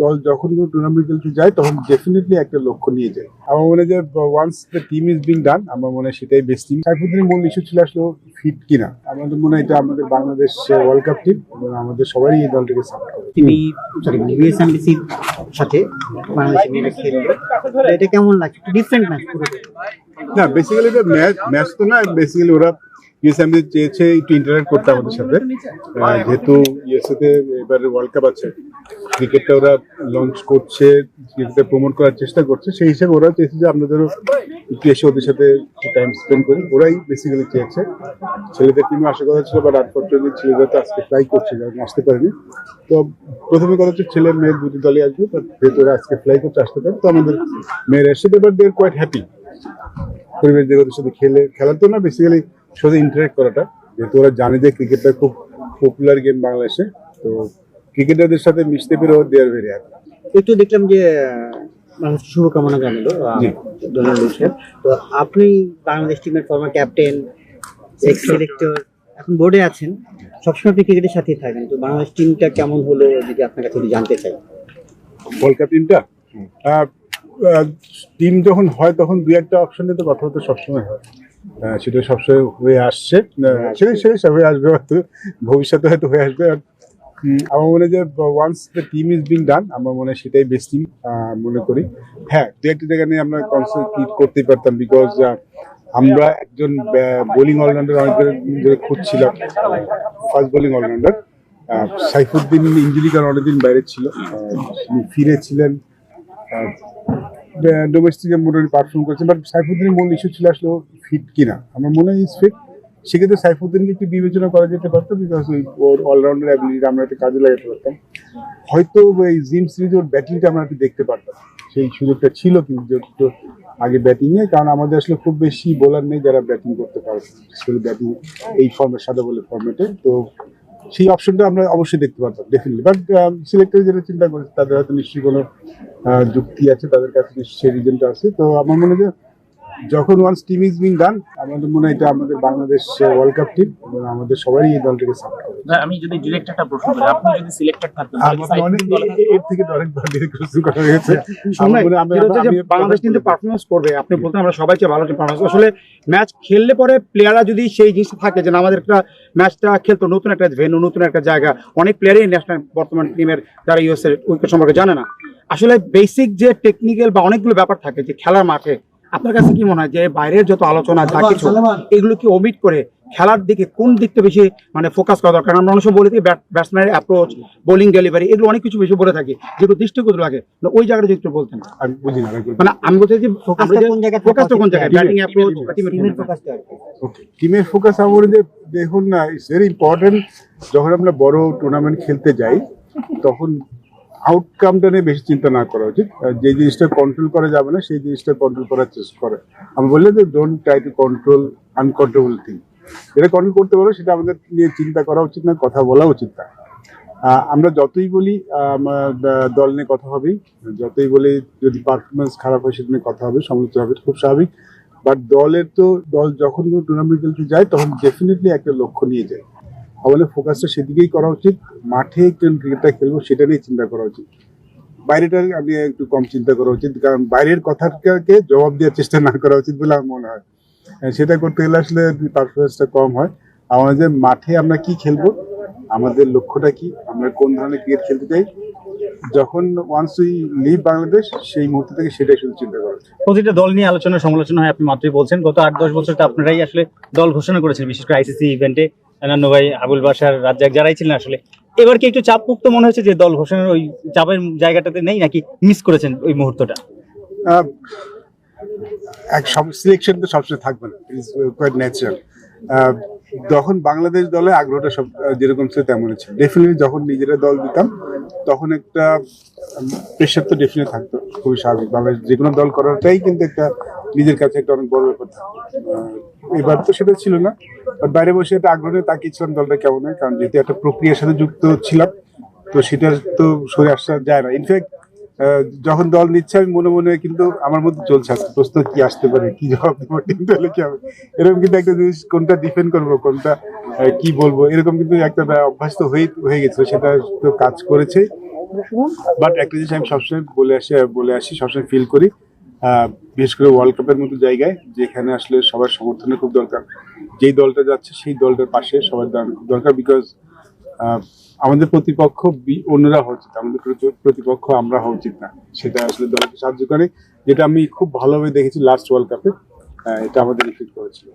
দল যখন কোনো টুর্নামেন্ট খেলতে যায় তখন ডেফিনেটলি একটা লক্ষ্য নিয়ে যায়। আমার মনে হয় যে once the team is being done, আমার মনে হয় সেটাই বেস্ট টিম। সাইফুদ্দিনের মূল ইস্যু ছিল আসলে ফিট কিনা। আমাদের মনে হয় এটা আমাদের বাংলাদেশ ওয়ার্ল্ড কাপ টিম এবং আমাদের সবারই এই দলটাকে সাপোর্ট করে। তিনি ইউএসএমবিসির সাথে বাংলাদেশের মেয়েরা খেলবে, এটা কেমন লাগছে? ডিফারেন্ট ম্যাচ পুরো। না, বেসিক্যালি এটা ম্যাচ তো না, বেসিক্যালি ওরা ইউএসএমবি চেয়েছে একটু ইন্টারঅ্যাক্ট করতে আমাদের সাথে, যেহেতু ইউএসএতে এবারে ওয়ার্ল্ড কাপ আছে, ক্রিকেটটা ওরা লঞ্চ করছে, ক্রিকেটটা প্রমোট করার চেষ্টা করছে, সেই হিসেবে ওরা চেয়েছে যে আপনাদেরও একটু এসে ওদের সাথে টাইম স্পেন্ড করি, ওরাই বেসিক্যালি চেয়েছে। ছেলেদের টিমে আসার কথা ছিল, বাট আনফর্চুনেটলি ছেলেরা তো আজকে ফ্লাই করছে, কারণ আসতে পারেনি। তো প্রথমে কথা হচ্ছে ছেলে মেয়ের দুটি দলই আসবে, যেহেতু ওরা আজকে ফ্লাই করতে আসতে পারে, তো আমাদের মেয়েরা এসে, but they are quite happy পরিবেশ দিয়ে ওদের সাথে খেলার তো না, বেসিক্যালি সাথে ইন্টারেক্ট করাটা, যেহেতু ওরা জানে যে ক্রিকেটটা খুব পপুলার গেম বাংলাদেশে, তো ক্রিকেটারদের সাথে মিশতে পেরে দে আর ভেরি হ্যাপি। একটু দেখলাম যে বাংলাদেশ শুভকামনা জানালো ডোনাল্ড সাহেব। তো আপনি বাংলাদেশ টিমের ফর্মার ক্যাপ্টেন, এক্স সিলেক্টর, এখন বোর্ডে আছেন, সবসময় আপনি ক্রিকেটের সাথেই থাকেন, তো বাংলাদেশ টিমটা কেমন হলো যদি আপনার কাছে জানতে চাই। ওয়ার্ল্ড কাপ টিমটা টিম যখন হয় তখন দুই একটা অপশনে তো কথাবার্তা সবসময় হয়, সেটা সবসময় হয়ে আসছে, সেটা হয়ে আসবে, হয়তো ভবিষ্যতে হয়তো হয়ে আসবে। আমার মনে হয় যে once the team is being done, আমার মনে হয় সেটাই বেস্ট টিম মনে করি। হ্যাঁ, দু একটা জায়গা নিয়ে আমরা কনসেন্ট্রেট করতেই পারতাম, বিকজ আমরা একজন বোলিং অলরাউন্ডার অনেক ধরে খুঁজছিলাম, fast bowling allrounder. Saifuddin injury কারণ অনেকদিন বাইরে ছিল, তিনি ফিরেছিলেন, ডোমেস্টিকে মোটামুটি পারফর্ম করেছেন, বাট সাইফুদ্দিনের মূল ইস্যু ছিল আসলে ফিট কিনা। আমার মনে হয় ইজ ফিট, সেক্ষেত্রে সাইফুদ্দিনকে একটু বিবেচনা করা যেতে পারতো, বিকজ ওর অলরাউন্ডার অ্যাবিলিটি আমরা একটু কাজে লাগাতে পারতাম, হয়তো ওই জিম সিরিজে ওর ব্যাটিংটা আমরা একটু দেখতে পারতাম, সেই সুযোগটা ছিল কিন্তু একটু আগে ব্যাটিং নিয়ে, কারণ আমাদের আসলে খুব বেশি বোলার নেই যারা ব্যাটিং করতে পারে, ব্যাটিং এই ফর্মেট সাদা বলের ফর্মেটে, তো সেই অপশনটা আমরা অবশ্যই দেখতে পারতাম ডেফিনেটলি। বাট সিলেক্টর যেটা চিন্তা করেছে তাদের হয়তো নিশ্চয়ই কোনো যুক্তি আছে, তাদের কাছে সেই রিজনটা আছে। তো আমার মনে হয় যে যখন once team is being done, আমাদের মনে হয় এটা আমাদের বাংলাদেশ ওয়ার্ল্ড কাপ টিম এবং আমাদের সবারই এই দলটাকে সাপোর্ট করে। আমি যদি ডিরেক্ট একটা প্রশ্ন করি, আপনি যদি সিলেক্টেড থাকতেন এর থেকে অনেকবার ডিরেক্ট করা হয়েছে। বাংলাদেশ কিন্তু পারফরমেন্স করবে, আপনি বলতে আমরা সবাই চাই ভালো পারফরমেন্স। আসলে ম্যাচ খেললে পরে প্লেয়াররা যদি সেই জিনিসটা থাকে যে আমাদের একটা ম্যাচটা খেলতো নতুন একটা ভেন্যু, নতুন একটা জায়গা, অনেক প্লেয়ারই ন্যাশনাল বর্তমান টিমের যারা ইউএস এর উইকেট সম্পর্কে জানে না, আসলে বেসিক যে টেকনিক্যাল বা অনেকগুলো ব্যাপার থাকে যে খেলার মাঠে, আপনার কাছে কি মনে হয় যে বাইরের যত আলোচনা যা কিছু এগুলো কি ওমিট করে খেলার দিকে কোন দিকটা বেশি মানে ফোকাস করা দরকার? আমরা অনেক সময় বলে থাকি ব্যাটসম্যানের অ্যাপ্রোচ, বোলিং ডেলিভারি, এগুলো অনেক কিছু বেশি বলে থাকি, যেগুলো দৃষ্টিগোচর লাগে, ওই জায়গাটা যদি একটু বলতেন। আমি বুঝি না, মানে আমি বলছি যে ফোকাসটা কোন জায়গায়, ব্যাটিং অ্যাপ্রোচ, টিমের ফোকাসটা। ওকে, টিমের ফোকাস আমার দেখুন না, ইটস ভেরি ইম্পর্টেন্ট। যখন আমরা বড় টুর্নামেন্ট খেলতে যাই তখন আউটকামটা নিয়ে বেশি চিন্তা না করা উচিত, যে জিনিসটা কন্ট্রোল করা যাবে না সেই জিনিসটা কন্ট্রোল করার চেষ্টা করে। আমি বললাম যে don't try to control uncontrollable thing, যেটা কন্ট্রোল করতে পারো সেটা আমাদের নিয়ে চিন্তা করা উচিত না, কথা বলা উচিত না। আমরা যতই বলি দল নিয়ে কথা হবেই, যতই বলি যদি পারফরমেন্স খারাপ হয় সেটা নিয়ে কথা হবে, সমালোচনা হবে, খুব স্বাভাবিক। বাট দলের তো দল যখন কোনো টুর্নামেন্ট খেলতে যায় তখন ডেফিনেটলি একটা লক্ষ্য নিয়ে যায়, আমাদের ফোকাসটা সেদিকেই করা উচিত, মাঠে ক্রিকেটটা খেলবো সেটা নিয়ে চিন্তা করা উচিত, বাইরেটা আমি একটু কম চিন্তা করা উচিত, কারণ বাইরের কথাটাকে জবাব দেওয়ার চেষ্টা না করা উচিত বলে আমার মনে হয়। সেটা করতে গেলে আসলে পারফরমেন্সটা কম হয়। আমাদের মাঠে আমরা কি খেলবো, আমাদের লক্ষ্যটা কি, আমরা কোন ধরনের ক্রিকেট খেলতে চাই, যখন ওয়ান্স উই লিভ বাংলাদেশ সেই মুহূর্ত থেকে সেটাই শুধু চিন্তা করা উচিত। প্রতিটা দল নিয়ে আলোচনা সমালোচনা হয়, আপনি মাত্রই বলছেন গত 8-10 বছর তো আপনারাই আসলে দল ঘোষণা করেছেন, বিশেষ করে আইসিসি ইভেন্টে নান্নু ভাই, আবুল বাশার, রাজ্জাক যারাই ছিলেন। আসলে এবার কি একটু চাপ মুক্ত মনে হচ্ছে যে দল ঘোষণার ওই চাপের জায়গাটাতে নেই, নাকি মিস করেছেন ওই মুহূর্তটা? সিলেকশন তো সবসময় থাকবে না, ইটস কোয়াইট ন্যাচারাল। যখন বাংলাদেশ দলে আগ্রহটা সব যেরকম ছিল তেমনই ছিল, ডেফিনেটলি যখন নিজেরা দল দিতাম তখন একটা প্রেশার তো ডেফিনেটলি থাকতো, খুবই স্বাভাবিক। বাংলাদেশ যে কোনো দল করাটাই কিন্তু একটা নিজের কাছে একটা অনেক বড় ব্যাপার থাকতো, এবার তো সেটা ছিল না। বাট বাইরে বসে একটা আগ্রহ নিয়ে তাকিয়েছিলাম দলটা কেমন হয়, কারণ যেহেতু একটা প্রক্রিয়ার সাথে যুক্ত ছিলাম তো সেটা তো সরে আসা যায় না। ইনফ্যাক্ট যখন দল নিচ্ছে আমি মনে মনে কিন্তু আমার মধ্যে চলছে আজকে প্রশ্ন কি আসতে পারে, কি জবাব দেবো, টিম দলে কি হবে, এরকম কিন্তু একটা জিনিস, কোনটা ডিফেন্ড করবো, কোনটা কি বলবো, এরকম কিন্তু একটা অভ্যাস তো হয়ে গেছিল, সেটা তো কাজ করেছে। বাট একটা জিনিস আমি সবসময় বলে আসি সবসময় ফিল করি, বিশেষ করে ওয়ার্ল্ড কাপের মতো জায়গায় যেখানে আসলে সবার সমর্থনের খুব দরকার, যেই দলটা যাচ্ছে সেই দলটার পাশে সবার দাঁড়ানো খুব দরকার। বিকজ আমাদের প্রতিপক্ষ অন্যরা হওয়া উচিত, আমাদের প্রতিপক্ষ আমরা হওয়া উচিত না। সেটা আসলে দলকে সাহায্য করে, যেটা আমি খুব ভালোভাবে দেখেছি লাস্ট ওয়ার্ল্ড কাপে, এটা আমাদের ইফেক্ট করেছিল।